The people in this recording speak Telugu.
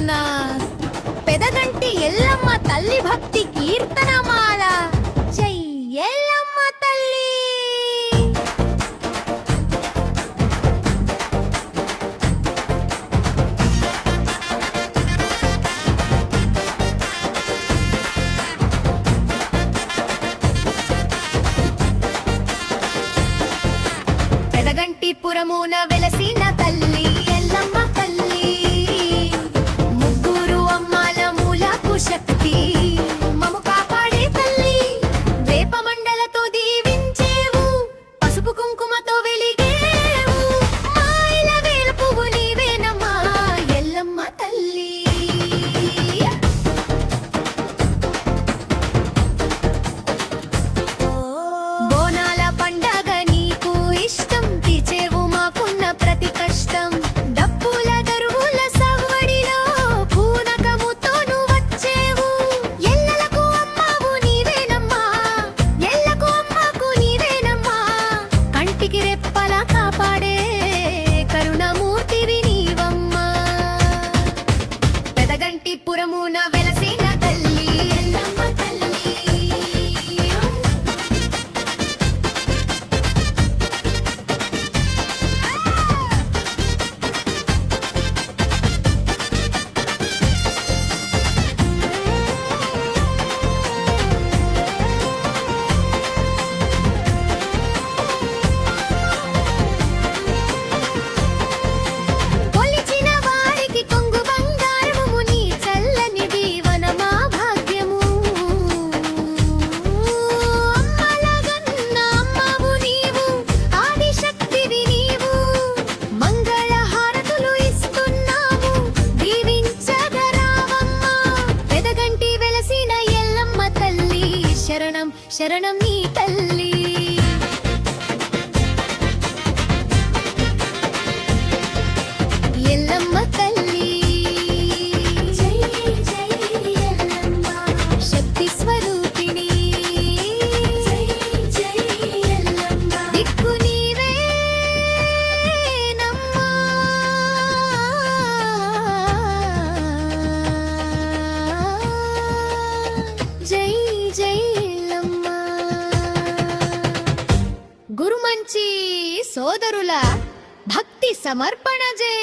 కీర్తన పెదగంటి ఎల్లమ్మ తల్లి భక్తి కీర్తనమాల జై ఎల్లమ్మ తల్లి. పెదగంటిపురమున వెలసిన తల్లి ఎల్లమ్మ తల్లి, ముగ్గురు అమ్మాల మూలకు శక్తి, మము కాపాడే తల్లి. వేప మండలతో దీవించేవు, పసుపు కుంకుమతో వెలిగేవు, మాయల వేలుపువు నీవేనమ్మా ఎల్లమ్మ తల్లి. బోనాల పండగ నీకు ఇష్టం, తీర్చేవు మాకున్న ప్రతి కష్టం. డప్పుల దరువుల సవ్వడిలో పూనకముతోను వచ్చేవు, ఎల్లలకు అమ్మవు నీవేనమ్మా, ఎల్లకు అమ్మకు నీవేనమ్మా. కంటికి రెప్పలా కాపాడే కరుణమూర్తివి నీవమ్మా. పెదగంటిపురమున వెలసిన తల్లి ఎల్లమ్మ తల్లి. కొలిచిన వారికి కొంగు బంగారము, నీ చల్లని దీవన మా భాగ్యము. అమ్మలగన్న అమ్మవు నీవు, ఆదిశక్తివి నీవు, మంగళ హారతులు ఇస్తున్నావు, దీవించగరావమ్మా. పెదగంటి వెలసిన ఎల్లమ్మ తల్లి, శరణం శరణం నీ తల్లి. ఎల్లమ్మ తల్లి జై జై ఎల్లమ్మ, శక్తి స్వరూపిణి జై జై ఎల్లమ్మ, దిక్కు నీవేనమ్మా. జై జై ఎల్లమ్మ. గురుమంచి సోదరుల భక్తి సమర్పణ జై.